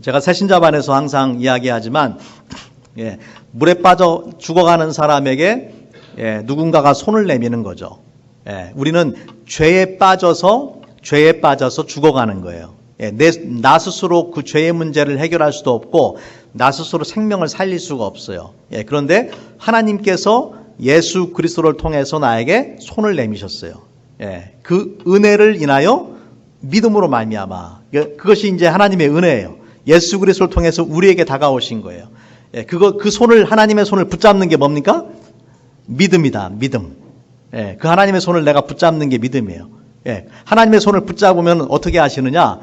제가 새신자반에서 항상 이야기하지만, 물에 빠져 죽어가는 사람에게 누군가가 손을 내미는 거죠. 우리는 죄에 빠져서 죽어가는 거예요. 나 스스로 그 죄의 문제를 해결할 수도 없고, 나 스스로 생명을 살릴 수가 없어요. 그런데 하나님께서 예수 그리스도를 통해서 나에게 손을 내미셨어요. 그 은혜를 인하여 믿음으로 말미암아, 그것이 이제 하나님의 은혜예요. 예수 그리스도를 통해서 우리에게 다가오신 거예요. 그 손을, 하나님의 손을 붙잡는 게 뭡니까? 믿음이다. 믿음. 그 하나님의 손을 내가 붙잡는 게 믿음이에요. 하나님의 손을 붙잡으면 어떻게 하시느냐?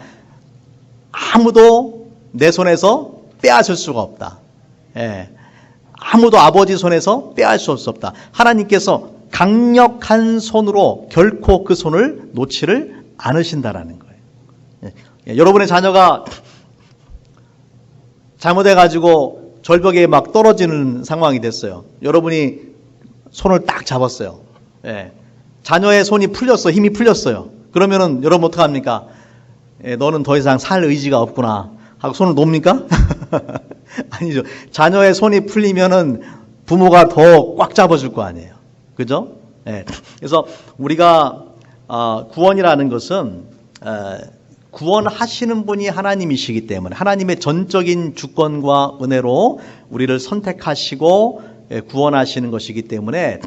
아무도 내 손에서 빼앗을 수가 없다. 아무도 아버지 손에서 빼앗을 수 없다. 하나님께서 강력한 손으로 결코 그 손을 놓지를 않으신다라는 거예요. 여러분의 자녀가 잘못해가지고 절벽에 막 떨어지는 상황이 됐어요. 여러분이 손을 딱 잡았어요. 자녀의 손이 풀렸어, 힘이 풀렸어요. 그러면은 여러분 어떡합니까? 너는 더 이상 살 의지가 없구나 하고 손을 놓습니까? 아니죠. 자녀의 손이 풀리면은 부모가 더 꽉 잡아줄 거 아니에요. 그죠? 그래서 우리가 구원이라는 것은 구원하시는 분이 하나님이시기 때문에, 하나님의 전적인 주권과 은혜로 우리를 선택하시고 구원하시는 것이기 때문에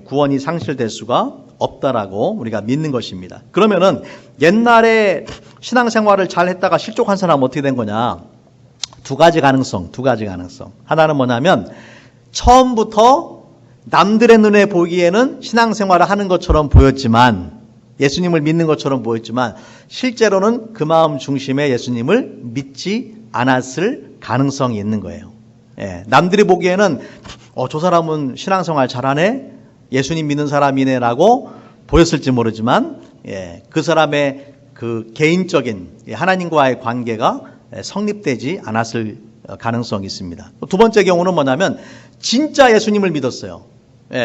구원이 상실될 수가 없다라고 우리가 믿는 것입니다. 그러면은 옛날에 신앙생활을 잘 했다가 실족한 사람은 어떻게 된 거냐? 두 가지 가능성. 하나는 뭐냐면, 처음부터 남들의 눈에 보기에는 신앙생활을 하는 것처럼 보였지만, 예수님을 믿는 것처럼 보였지만, 실제로는 그 마음 중심에 예수님을 믿지 않았을 가능성이 있는 거예요. 남들이 보기에는 저 사람은 신앙생활 잘하네, 예수님 믿는 사람이네라고 보였을지 모르지만, 그 사람의 그 개인적인 하나님과의 관계가 성립되지 않았을 가능성이 있습니다. 두 번째 경우는 뭐냐면, 진짜 예수님을 믿었어요.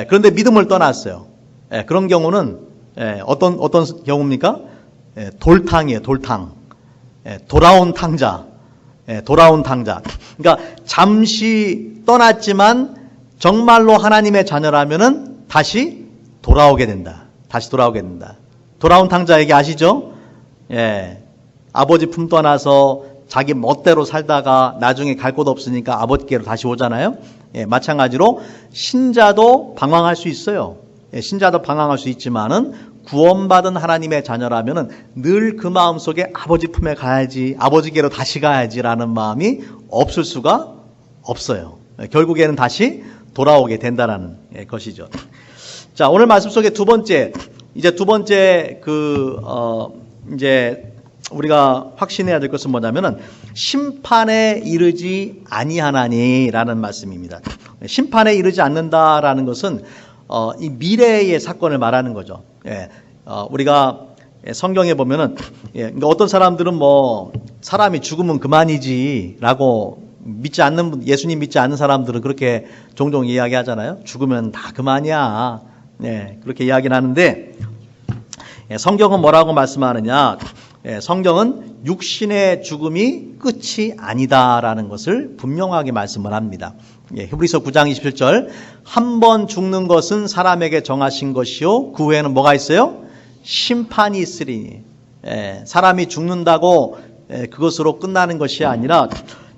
그런데 믿음을 떠났어요. 그런 경우는 어떤 경우입니까? 돌탕이에요. 돌탕. 돌아온 탕자. 그러니까 잠시 떠났지만 정말로 하나님의 자녀라면은 다시 돌아오게 된다. 돌아온 탕자 얘기 아시죠? 아버지 품 떠나서 자기 멋대로 살다가 나중에 갈 곳 없으니까 아버지께로 다시 오잖아요. 마찬가지로 신자도 방황할 수 있어요. 신자도 방황할 수 있지만은 구원받은 하나님의 자녀라면은 늘 그 마음 속에 아버지 품에 가야지, 아버지께로 다시 가야지라는 마음이 없을 수가 없어요. 결국에는 다시 돌아오게 된다라는 것이죠. 자, 오늘 말씀 속에 두 번째 이제 우리가 확신해야 될 것은 뭐냐면은, 심판에 이르지 아니하나니라는 말씀입니다. 심판에 이르지 않는다라는 것은 이 미래의 사건을 말하는 거죠. 우리가 성경에 보면은, 어떤 사람들은 사람이 죽으면 그만이지라고 예수님 믿지 않는 사람들은 그렇게 종종 이야기하잖아요. 죽으면 다 그만이야. 그렇게 이야기를 하는데, 성경은 뭐라고 말씀하느냐? 성경은 육신의 죽음이 끝이 아니다라는 것을 분명하게 말씀을 합니다. 히브리서 9장 27절, 한 번 죽는 것은 사람에게 정하신 것이요, 그 후에는 뭐가 있어요? 심판이 있으리니. 사람이 죽는다고 그것으로 끝나는 것이 아니라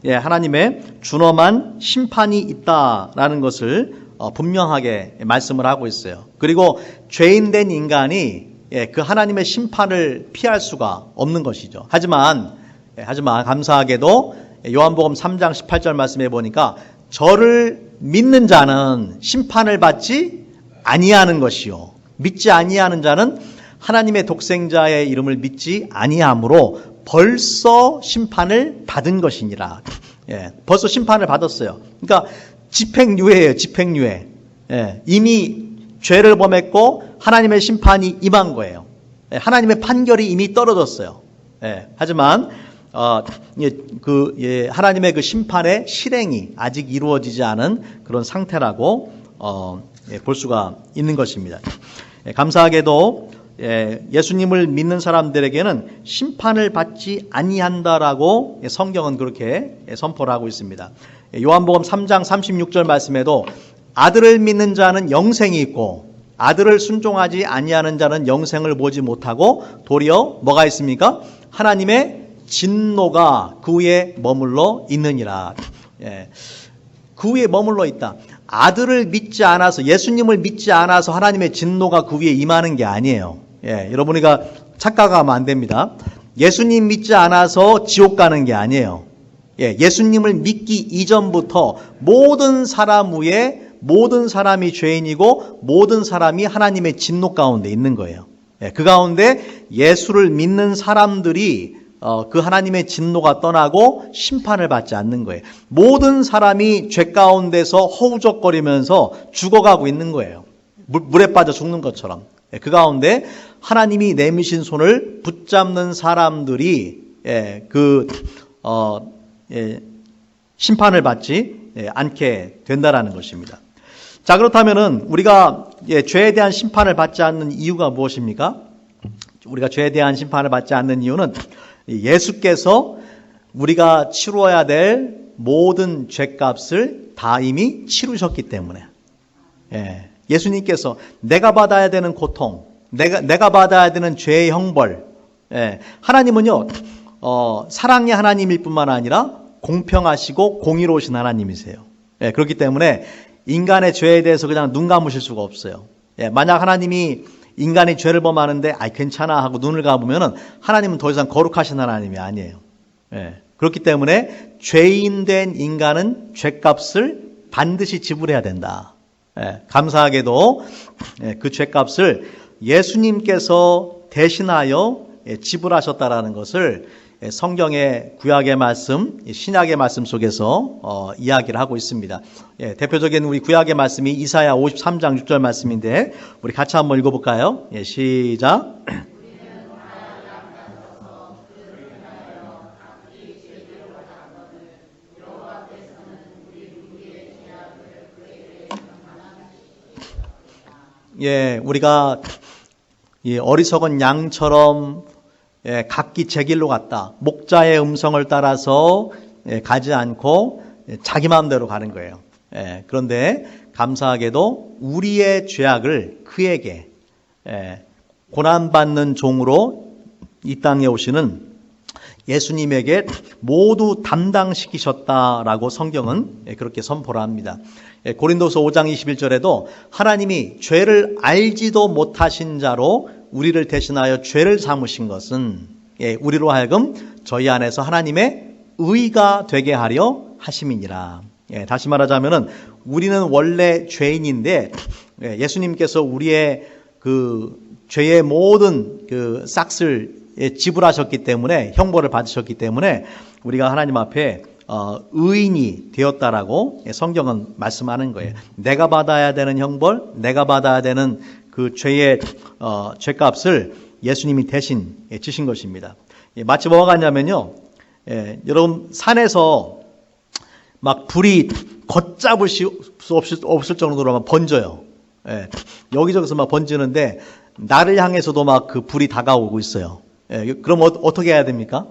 하나님의 준엄한 심판이 있다라는 것을 분명하게 말씀을 하고 있어요. 그리고 죄인된 인간이 그 하나님의 심판을 피할 수가 없는 것이죠. 하지만 감사하게도 요한복음 3장 18절 말씀해 보니까, 저를 믿는 자는 심판을 받지 아니하는 것이요, 믿지 아니하는 자는 하나님의 독생자의 이름을 믿지 아니하므로 벌써 심판을 받은 것이니라. 벌써 심판을 받았어요. 그러니까 집행유예예요. 집행유예. 이미 죄를 범했고 하나님의 심판이 임한 거예요. 하나님의 판결이 이미 떨어졌어요. 하지만 하나님의 그 심판의 실행이 아직 이루어지지 않은 그런 상태라고 볼 수가 있는 것입니다. 감사하게도 예수님을 믿는 사람들에게는 심판을 받지 아니한다라고 성경은 그렇게 선포를 하고 있습니다. 요한복음 3장 36절 말씀에도 아들을 믿는 자는 영생이 있고 아들을 순종하지 아니하는 자는 영생을 보지 못하고 도리어 뭐가 있습니까? 하나님의 진노가 그 위에 머물러 있느니라. 그 위에 머물러 있다. 아들을 믿지 않아서, 예수님을 믿지 않아서 하나님의 진노가 그 위에 임하는 게 아니에요. 여러분이가 착각하면 안 됩니다. 예수님 믿지 않아서 지옥 가는 게 아니에요. 예수님을 믿기 이전부터 모든 사람 위에 모든 사람이 죄인이고 모든 사람이 하나님의 진노 가운데 있는 거예요. 그 가운데 예수를 믿는 사람들이 그 하나님의 진노가 떠나고 심판을 받지 않는 거예요. 모든 사람이 죄 가운데서 허우적거리면서 죽어가고 있는 거예요. 물에 빠져 죽는 것처럼. 그 가운데 하나님이 내미신 손을 붙잡는 사람들이 심판을 받지 않게 된다라는 것입니다. 자, 그렇다면은 우리가 죄에 대한 심판을 받지 않는 이유가 무엇입니까? 우리가 죄에 대한 심판을 받지 않는 이유는 예수께서 우리가 치루어야 될 모든 죄값을 다 이미 치루셨기 때문에. 예수님께서 내가 받아야 되는 고통, 내가 받아야 되는 죄의 형벌. 하나님은요, 사랑의 하나님일 뿐만 아니라 공평하시고 공의로우신 하나님이세요. 그렇기 때문에 인간의 죄에 대해서 그냥 눈 감으실 수가 없어요. 만약 하나님이 인간이 죄를 범하는데 괜찮아 하고 눈을 감으면 하나님은 더 이상 거룩하신 하나님이 아니에요. 그렇기 때문에 죄인 된 인간은 죄값을 반드시 지불해야 된다. 감사하게도 그 죄값을 예수님께서 대신하여 지불하셨다라는 것을 성경의 구약의 말씀, 신약의 말씀 속에서 이야기를 하고 있습니다. 대표적인 우리 구약의 말씀이 이사야 53장 6절 말씀인데 우리 같이 한번 읽어볼까요? 시작. 우리가 어리석은 양처럼 각기 제 길로 갔다. 목자의 음성을 따라서 가지 않고 자기 마음대로 가는 거예요. 그런데 감사하게도 우리의 죄악을 그에게 고난받는 종으로 이 땅에 오시는 예수님에게 모두 담당시키셨다라고 성경은 그렇게 선포를 합니다. 고린도서 5장 21절에도 하나님이 죄를 알지도 못하신 자로 우리를 대신하여 죄를 삼으신 것은 우리로 하여금 저희 안에서 하나님의 의가 되게 하려 하심이니라. 다시 말하자면은 우리는 원래 죄인인데 예수님께서 우리의 그 죄의 모든 그 싹을 지불하셨기 때문에 형벌을 받으셨기 때문에 우리가 하나님 앞에 의인이 되었다라고 성경은 말씀하는 거예요. 내가 받아야 되는 형벌, 내가 받아야 되는 그 죄의 죄값을 예수님이 대신 지신 것입니다. 마치 뭐가 같냐면요, 여러분 산에서 막 불이 걷잡을 수 없을 정도로 막 번져요. 여기저기서 막 번지는데 나를 향해서도 막 그 불이 다가오고 있어요. 그럼 어떻게 해야 됩니까?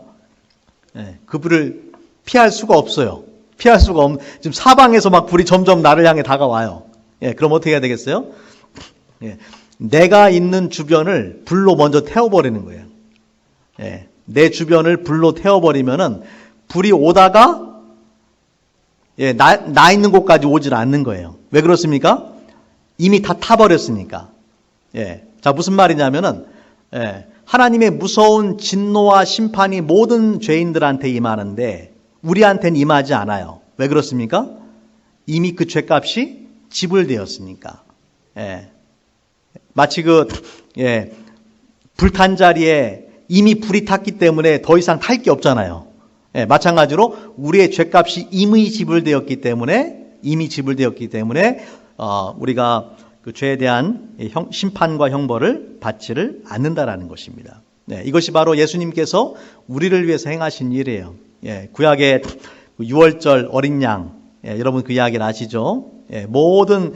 그 불을 피할 수가 없어요. 지금 사방에서 막 불이 점점 나를 향해 다가와요. 그럼 어떻게 해야 되겠어요? 내가 있는 주변을 불로 먼저 태워버리는 거예요. 내 주변을 불로 태워버리면은 불이 오다가 나 있는 곳까지 오질 않는 거예요. 왜 그렇습니까? 이미 다 타버렸으니까. 자, 무슨 말이냐면은 하나님의 무서운 진노와 심판이 모든 죄인들한테 임하는데 우리한테는 임하지 않아요. 왜 그렇습니까? 이미 그 죄값이 지불되었으니까. 마치 불탄 자리에 이미 불이 탔기 때문에 더 이상 탈 게 없잖아요. 마찬가지로 우리의 죄값이 이미 지불되었기 때문에 우리가 그 죄에 대한 심판과 형벌을 받지를 않는다라는 것입니다. 이것이 바로 예수님께서 우리를 위해서 행하신 일이에요. 구약의 6월절 어린 양, 여러분 그 이야기를 아시죠? 모든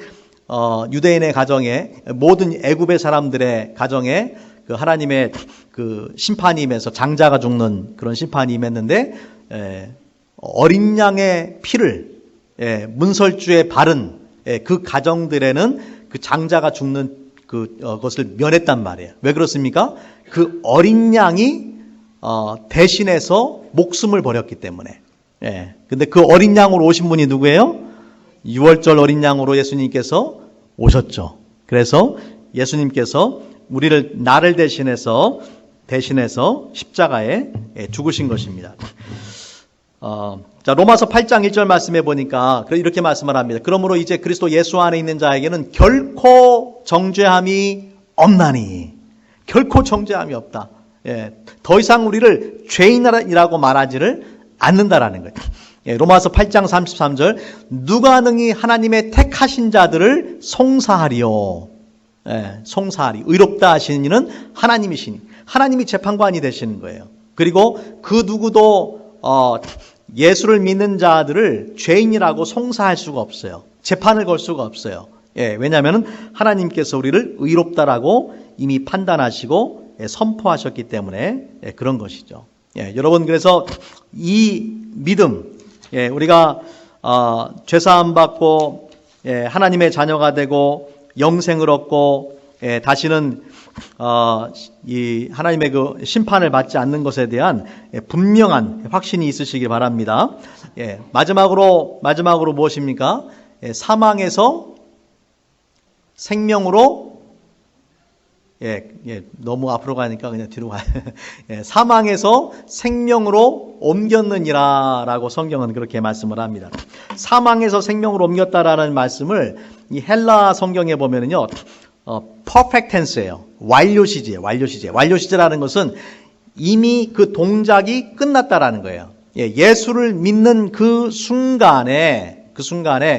유대인의 가정에, 모든 애굽의 사람들의 가정에 그 하나님의 그 심판이 임해서 장자가 죽는 그런 심판이 임했는데, 어린 양의 피를, 문설주에 바른 그 가정들에는 그 장자가 죽는 그것을 면했단 말이에요. 왜 그렇습니까? 그 어린 양이 대신해서 목숨을 버렸기 때문에. 근데 그 어린 양으로 오신 분이 누구예요? 6월절 어린 양으로 예수님께서 오셨죠. 그래서 예수님께서 나를 대신해서 십자가에 죽으신 것입니다. 자, 로마서 8장 1절 말씀해 보니까 이렇게 말씀을 합니다. 그러므로 이제 그리스도 예수 안에 있는 자에게는 결코 정죄함이 없나니. 결코 정죄함이 없다. 더 이상 우리를 죄인이라고 말하지를 않는다라는 거예요. 로마서 8장 33절, 누가 능히 하나님의 택하신 자들을 송사하리요. 송사하리. 의롭다 하시는 이는 하나님이시니. 하나님이 재판관이 되시는 거예요. 그리고 그 누구도 예수를 믿는 자들을 죄인이라고 송사할 수가 없어요. 재판을 걸 수가 없어요. 왜냐하면 하나님께서 우리를 의롭다라고 이미 판단하시고 선포하셨기 때문에 그런 것이죠. 여러분, 그래서 이 믿음, 우리가 죄사함 받고 하나님의 자녀가 되고 영생을 얻고 다시는 이 하나님의 그 심판을 받지 않는 것에 대한 분명한 확신이 있으시길 바랍니다. 마지막으로 무엇입니까? 사망에서 생명으로, 너무 앞으로 가니까 그냥 뒤로 가요. 사망에서 생명으로 옮겼느니라 라고 성경은 그렇게 말씀을 합니다. 사망에서 생명으로 옮겼다라는 말씀을 이 헬라 성경에 보면은요, perfect tense예요. 완료 시제예요. 완료 시제라는 것은 이미 그 동작이 끝났다라는 거예요. 예수를 믿는 그 순간에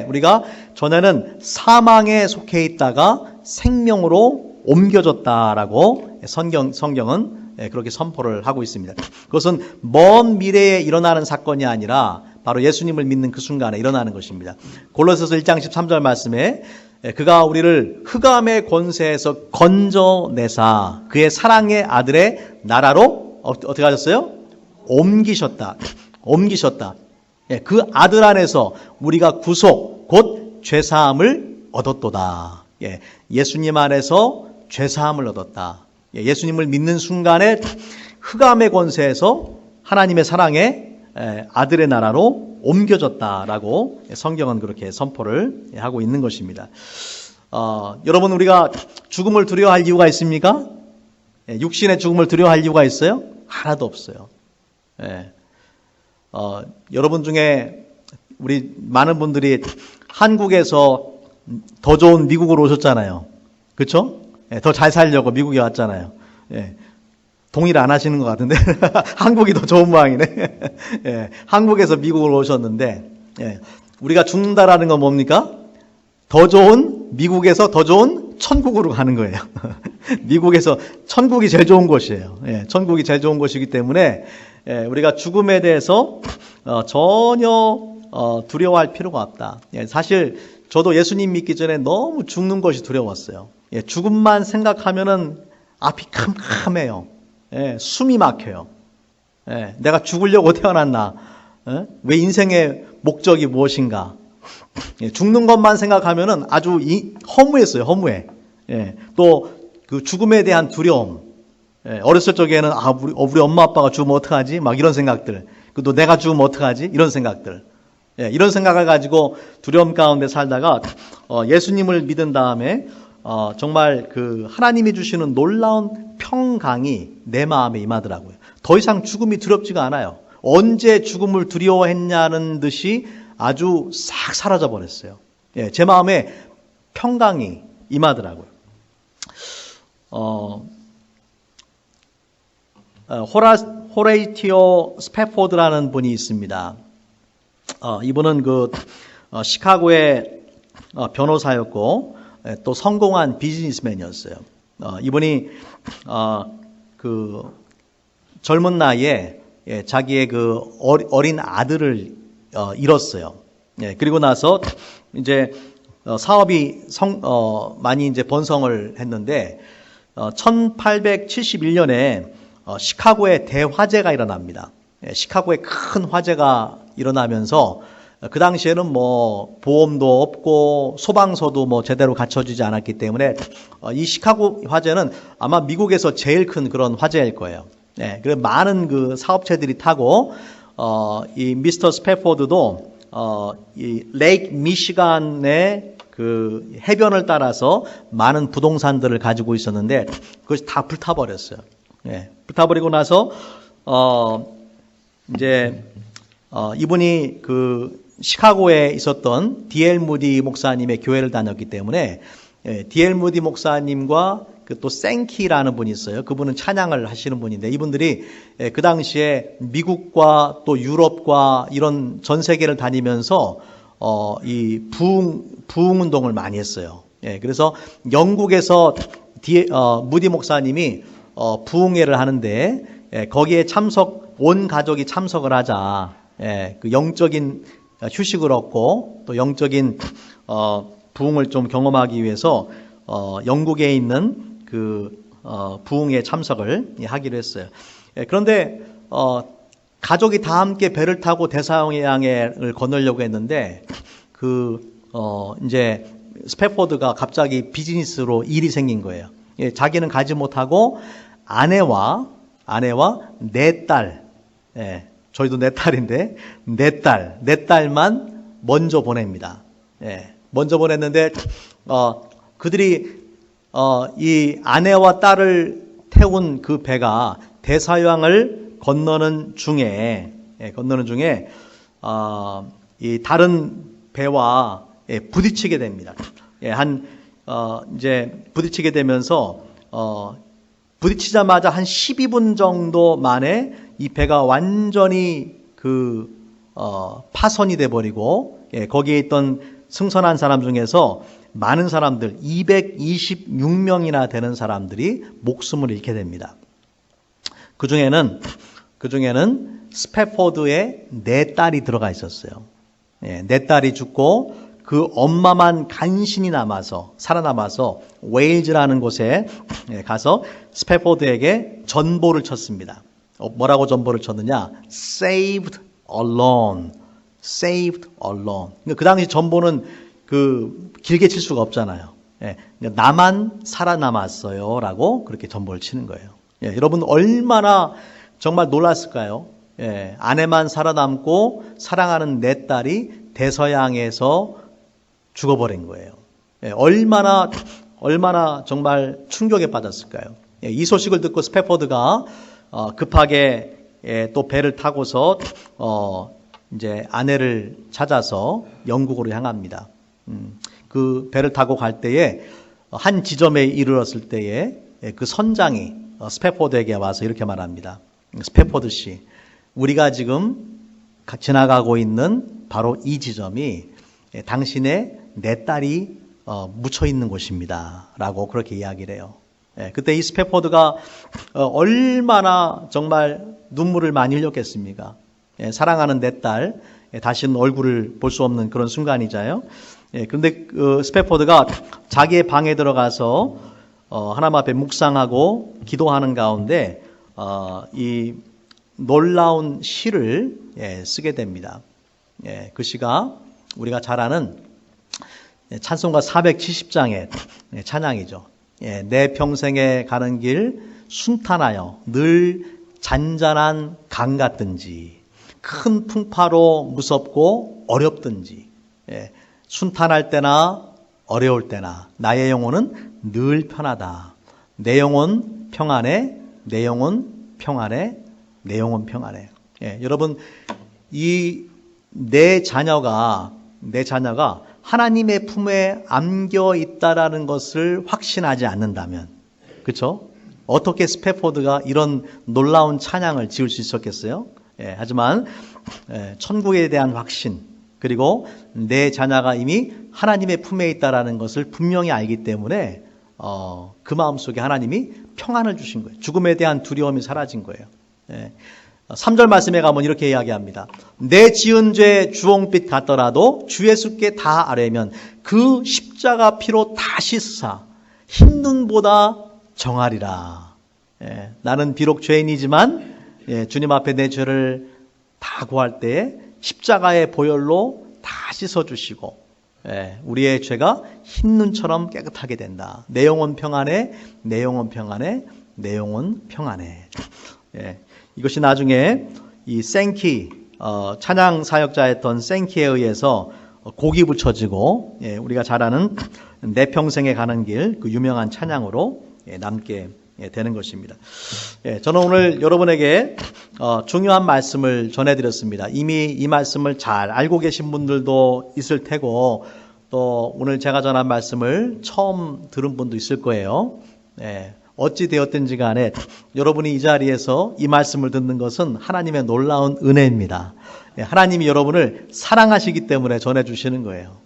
우리가 전에는 사망에 속해 있다가 생명으로 옮겨졌다라고 성경은 그렇게 선포를 하고 있습니다. 그것은 먼 미래에 일어나는 사건이 아니라 바로 예수님을 믿는 그 순간에 일어나는 것입니다. 골로새서 1장 13절 말씀에 그가 우리를 흑암의 권세에서 건져내사 그의 사랑의 아들의 나라로 어떻게 하셨어요? 옮기셨다. 그 아들 안에서 우리가 구속 곧 죄사함을 얻었도다. 예수님 안에서 죄사함을 얻었다. 예수님을 믿는 순간에 흑암의 권세에서 하나님의 사랑의 아들의 나라로 옮겨졌다라고 성경은 그렇게 선포를 하고 있는 것입니다. 여러분, 우리가 죽음을 두려워할 이유가 있습니까? 육신의 죽음을 두려워할 이유가 있어요? 하나도 없어요. 여러분 중에 우리 많은 분들이 한국에서 더 좋은 미국으로 오셨잖아요. 그렇죠? 더 잘 살려고 미국에 왔잖아요. 동의를 안 하시는 것 같은데 한국이 더 좋은 모양이네. 한국에서 미국으로 오셨는데 우리가 죽는다라는 건 뭡니까? 더 좋은 미국에서 더 좋은 천국으로 가는 거예요. 미국에서 천국이 제일 좋은 곳이에요. 천국이 제일 좋은 곳이기 때문에 우리가 죽음에 대해서 전혀 두려워할 필요가 없다. 사실 저도 예수님 믿기 전에 너무 죽는 것이 두려웠어요. 죽음만 생각하면은 앞이 캄캄해요. 숨이 막혀요. 내가 죽으려고 태어났나? 왜 인생의 목적이 무엇인가? 죽는 것만 생각하면은 아주 허무했어요. 허무해. 또 그 죽음에 대한 두려움. 어렸을 적에는 우리 엄마 아빠가 죽으면 어떡하지? 막 이런 생각들. 또 내가 죽으면 어떡하지? 이런 생각들. 이런 생각을 가지고 두려움 가운데 살다가 예수님을 믿은 다음에 정말 그 하나님이 주시는 놀라운 평강이 내 마음에 임하더라고요. 더 이상 죽음이 두렵지가 않아요. 언제 죽음을 두려워했냐는 듯이 아주 싹 사라져 버렸어요. 제 마음에 평강이 임하더라고요. 호레이티오 스패포드라는 분이 있습니다. 이분은 시카고의 변호사였고 또 성공한 비즈니스맨이었어요. 이분이 젊은 나이에 자기의 어린 아들을 잃었어요. 그리고 나서 이제 사업이 많이 이제 번성을 했는데 1871년에 시카고에 대화재가 일어납니다. 시카고에 큰 화재가 일어나면서 그 당시에는 뭐 보험도 없고 소방서도 뭐 제대로 갖춰지지 않았기 때문에 이 시카고 화재는 아마 미국에서 제일 큰 그런 화재일 거예요. 그래서 많은 그 사업체들이 타고 이 미스터 스패포드도 이 레이크 미시간의 그 해변을 따라서 많은 부동산들을 가지고 있었는데 그것이 다 불타버렸어요. 불타버리고 나서 이제 이분이 그 시카고에 있었던 D.L. 무디 목사님의 교회를 다녔기 때문에 D.L. 무디 목사님과 그 또 생키라는 분이 있어요. 그분은 찬양을 하시는 분인데 이분들이 그 당시에 미국과 또 유럽과 이런 전 세계를 다니면서 이 부흥 운동을 많이 했어요. 그래서 영국에서 무디 목사님이 부흥회를 하는데 거기에 온 가족이 참석을 하자. 그 영적인 휴식을 얻고 또 영적인 부흥을 좀 경험하기 위해서 영국에 있는 그 부흥에 참석을 하기로 했어요. 그런데 가족이 다 함께 배를 타고 대서양을 건너려고 했는데 이제 스패포드가 갑자기 비즈니스로 일이 생긴 거예요. 자기는 가지 못하고 아내와 네 딸, 저희도 네 딸인데 네 딸만 먼저 보냅니다. 먼저 보냈는데 그들이 이 아내와 딸을 태운 그 배가 대서양을 건너는 중에 이 다른 배와 부딪히게 됩니다. 이제 부딪히게 되면서 부딪히자마자 한 12분 정도 만에 이 배가 완전히 파손이 돼 버리고 거기에 있던 승선한 사람 중에서 많은 사람들 226명이나 되는 사람들이 목숨을 잃게 됩니다. 그 중에는 스패포드의 네 딸이 들어가 있었어요. 네 딸이 죽고 그 엄마만 간신히 살아남아서 웨일즈라는 곳에 가서 스패포드에게 전보를 쳤습니다. 뭐라고 전보를 쳤느냐? Saved alone. 그 당시 전보는 길게 칠 수가 없잖아요. 나만 살아남았어요. 라고 그렇게 전보를 치는 거예요. 여러분 얼마나 정말 놀랐을까요? 아내만 살아남고 사랑하는 내 딸이 대서양에서 죽어버린 거예요. 얼마나 정말 충격에 빠졌을까요? 이 소식을 듣고 스패포드가 급하게 또 배를 타고서 이제 아내를 찾아서 영국으로 향합니다. 그 배를 타고 갈 때에 한 지점에 이르렀을 때에 그 선장이 스패포드에게 와서 이렇게 말합니다. 스패포드 씨, 우리가 지금 지나가고 있는 바로 이 지점이 당신의 내 딸이 묻혀 있는 곳입니다. 라고 그렇게 이야기를 해요. 그때 이 스패포드가 얼마나 정말 눈물을 많이 흘렸겠습니까? 사랑하는 내 딸, 다시는 얼굴을 볼 수 없는 그런 순간이잖아요. 그런데 스패포드가 자기의 방에 들어가서 하나님 앞에 묵상하고 기도하는 가운데 이 놀라운 시를 쓰게 됩니다. 그 시가 우리가 잘 아는 찬송가 470장의 찬양이죠. 내 평생에 가는 길 순탄하여 늘 잔잔한 강 같든지 큰 풍파로 무섭고 어렵든지 순탄할 때나 어려울 때나 나의 영혼은 늘 편하다. 내 영혼 평안해, 내 영혼 평안해, 내 영혼 평안해. 여러분 이 내 자녀가 하나님의 품에 안겨 있다라는 것을 확신하지 않는다면, 그렇죠? 어떻게 스패포드가 이런 놀라운 찬양을 지을 수 있었겠어요? 하지만 천국에 대한 확신, 그리고 내 자녀가 이미 하나님의 품에 있다라는 것을 분명히 알기 때문에 그 마음속에 하나님이 평안을 주신 거예요. 죽음에 대한 두려움이 사라진 거예요. 3절 말씀에 가면 이렇게 이야기합니다. 내 지은 죄 주홍빛 같더라도 주 예수께 다 아뢰면 그 십자가 피로 다 씻으사 흰 눈보다 정하리라. 나는 비록 죄인이지만 주님 앞에 내 죄를 다 구할 때에 십자가의 보혈로 다 씻어주시고 우리의 죄가 흰 눈처럼 깨끗하게 된다. 내 영혼 평안해, 내 영혼 평안해, 내 영혼 평안해. 이것이 나중에 이 생키 찬양 사역자였던 생키에 의해서 곡이 붙여지고 우리가 잘 아는 내 평생에 가는 길, 그 유명한 찬양으로 남게 되는 것입니다. 저는 오늘 여러분에게 중요한 말씀을 전해드렸습니다. 이미 이 말씀을 잘 알고 계신 분들도 있을 테고 또 오늘 제가 전한 말씀을 처음 들은 분도 있을 거예요. 어찌 되었든지 간에 여러분이 이 자리에서 이 말씀을 듣는 것은 하나님의 놀라운 은혜입니다. 하나님이 여러분을 사랑하시기 때문에 전해주시는 거예요.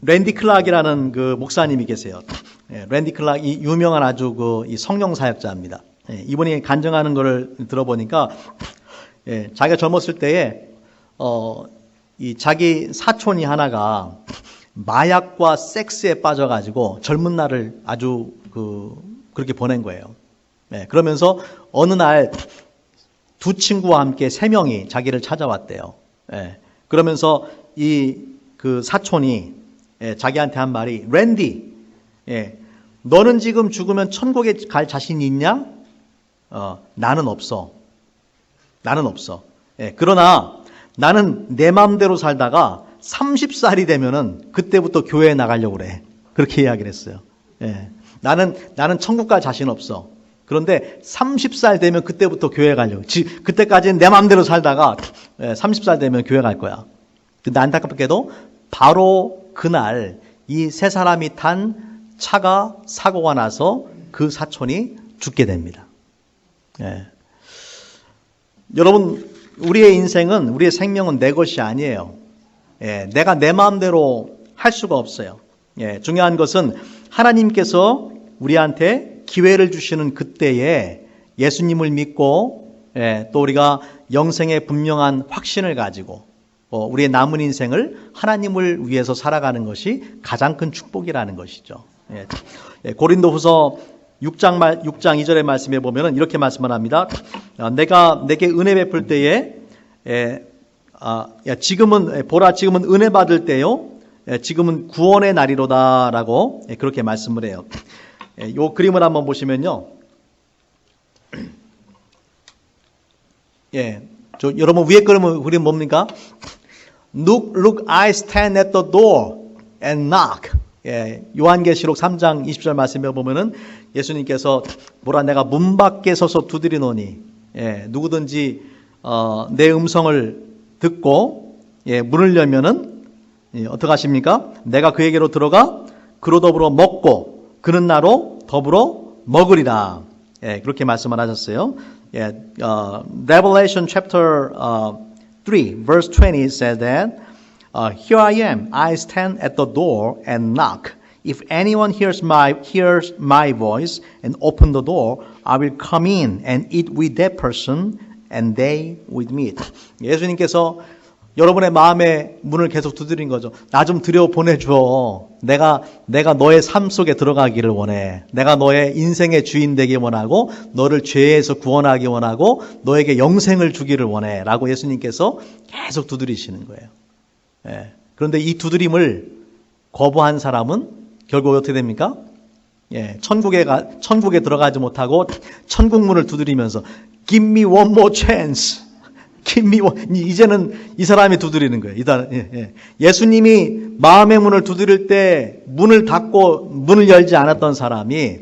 랜디 클락이라는 그 목사님이 계세요. 랜디 클락이 유명한 아주 이 성령 사역자입니다. 이분이 간증하는 것을 들어보니까 자기가 젊었을 때에 이 자기 사촌이 하나가 마약과 섹스에 빠져가지고 젊은 날을 아주 그렇게 보낸 거예요. 그러면서 어느 날 두 친구와 함께 3명이 자기를 찾아왔대요. 그러면서 그 사촌이 자기한테 한 말이, 랜디, 너는 지금 죽으면 천국에 갈 자신이 있냐? 나는 없어. 나는 없어. 그러나 나는 내 마음대로 살다가 30살이 되면은 그때부터 교회에 나가려고 그래. 그렇게 이야기를 했어요. 나는 천국 갈 자신 없어. 그런데 30살 되면 그때부터 교회 가려고. 그때까지는 내 마음대로 살다가 30살 되면 교회 갈 거야. 근데 안타깝게도 바로 그날 이 세 사람이 탄 차가 사고가 나서 그 사촌이 죽게 됩니다. 여러분, 우리의 인생은, 우리의 생명은 내 것이 아니에요. 내가 내 마음대로 할 수가 없어요. 중요한 것은 하나님께서 우리한테 기회를 주시는 그때에 예수님을 믿고 또 우리가 영생의 분명한 확신을 가지고 우리의 남은 인생을 하나님을 위해서 살아가는 것이 가장 큰 축복이라는 것이죠. 고린도후서 6장 2절의 말씀에 보면은 이렇게 말씀을 합니다. 내가 내게 은혜 베풀 때에 지금은 은혜 받을 때요, 지금은 구원의 날이로다라고 그렇게 말씀을 해요. 요 그림을 한번 보시면요, 여러분 위에 그림 뭡니까? Look, I stand at the door and knock. 요한계시록 3장 20절 말씀에 보면은 예수님께서 내가 문 밖에 서서 두드리노니 누구든지 내 음성을 듣고 문을 열면은 어떻게 하십니까? 내가 그에게로 들어가 그로 더불어 먹고 그는 나로 더불어 먹으리라. 그렇게 말씀을 하셨어요. Revelation chapter 3 verse 20 says that Here I am, I stand at the door and knock. If anyone hears my voice and open the door, I will come in and eat with that person and they with me. 예수님께서 여러분의 마음의 문을 계속 두드린 거죠. 나 좀 들여 보내줘. 내가 너의 삶 속에 들어가기를 원해. 내가 너의 인생의 주인 되기 원하고 너를 죄에서 구원하기 원하고 너에게 영생을 주기를 원해. 라고 예수님께서 계속 두드리시는 거예요. 그런데 이 두드림을 거부한 사람은 결국 어떻게 됩니까? 천국에 들어가지 못하고 천국 문을 두드리면서 Give me one more chance. 이제는 이 사람이 두드리는 거예요. 예수님이 마음의 문을 두드릴 때 문을 닫고 문을 열지 않았던 사람이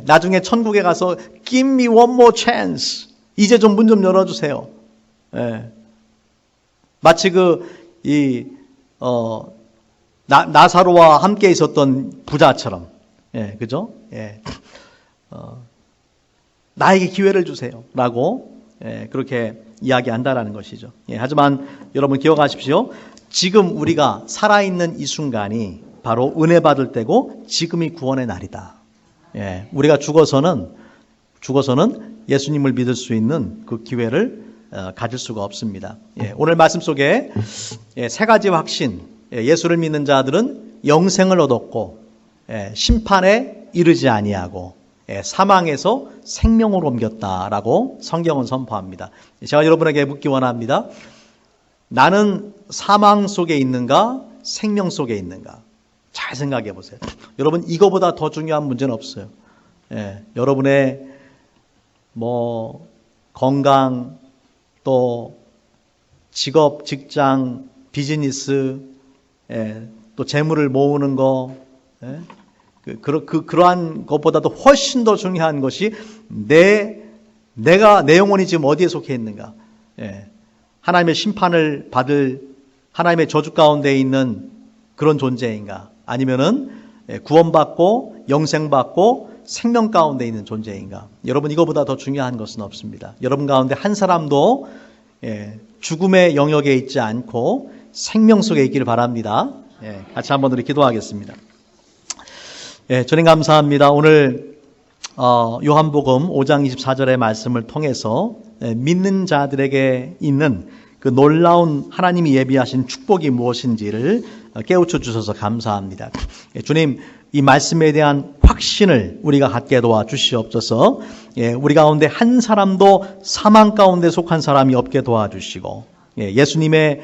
나중에 천국에 가서 Give me one more chance. 이제 좀 문 좀 열어주세요. 마치 나사로와 함께 있었던 부자처럼, 그죠? 나에게 기회를 주세요라고 그렇게 이야기한다라는 것이죠. 하지만 여러분 기억하십시오. 지금 우리가 살아있는 이 순간이 바로 은혜 받을 때고 지금이 구원의 날이다. 우리가 죽어서는 예수님을 믿을 수 있는 그 기회를 가질 수가 없습니다. 오늘 말씀 속에 세 가지 확신, 예수를 믿는 자들은 영생을 얻었고 심판에 이르지 아니하고 사망에서 생명으로 옮겼다라고 성경은 선포합니다. 제가 여러분에게 묻기 원합니다. 나는 사망 속에 있는가? 생명 속에 있는가? 잘 생각해 보세요. 여러분, 이거보다 더 중요한 문제는 없어요. 여러분의 건강, 또 직업, 직장, 비즈니스, 또 재물을 모으는 거, 그러한 것보다도 훨씬 더 중요한 것이 내 영혼이 지금 어디에 속해 있는가? 하나님의 심판을 받을 하나님의 저주 가운데 있는 그런 존재인가? 아니면은 구원받고 영생받고 생명 가운데 있는 존재인가? 여러분, 이거보다 더 중요한 것은 없습니다. 여러분 가운데 한 사람도 죽음의 영역에 있지 않고 생명 속에 있기를 바랍니다. 같이 한번 우리 기도하겠습니다. 주님 감사합니다. 오늘 요한복음 5장 24절의 말씀을 통해서 믿는 자들에게 있는 그 놀라운 하나님이 예비하신 축복이 무엇인지를 깨우쳐 주셔서 감사합니다. 주님, 이 말씀에 대한 확신을 우리가 갖게 도와주시옵소서. 우리 가운데 한 사람도 사망 가운데 속한 사람이 없게 도와주시고, 예수님의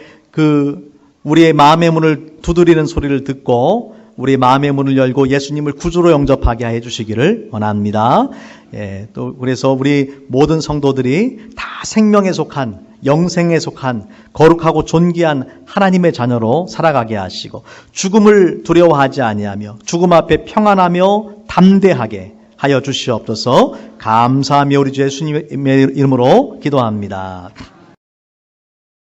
우리의 마음의 문을 두드리는 소리를 듣고 우리 마음의 문을 열고 예수님을 구주로 영접하게 해 주시기를 원합니다. 또 그래서 우리 모든 성도들이 다 생명에 속한, 영생에 속한 거룩하고 존귀한 하나님의 자녀로 살아가게 하시고 죽음을 두려워하지 아니하며 죽음 앞에 평안하며 담대하게 하여 주시옵소서. 감사하며 우리 주 예수님의 이름으로 기도합니다.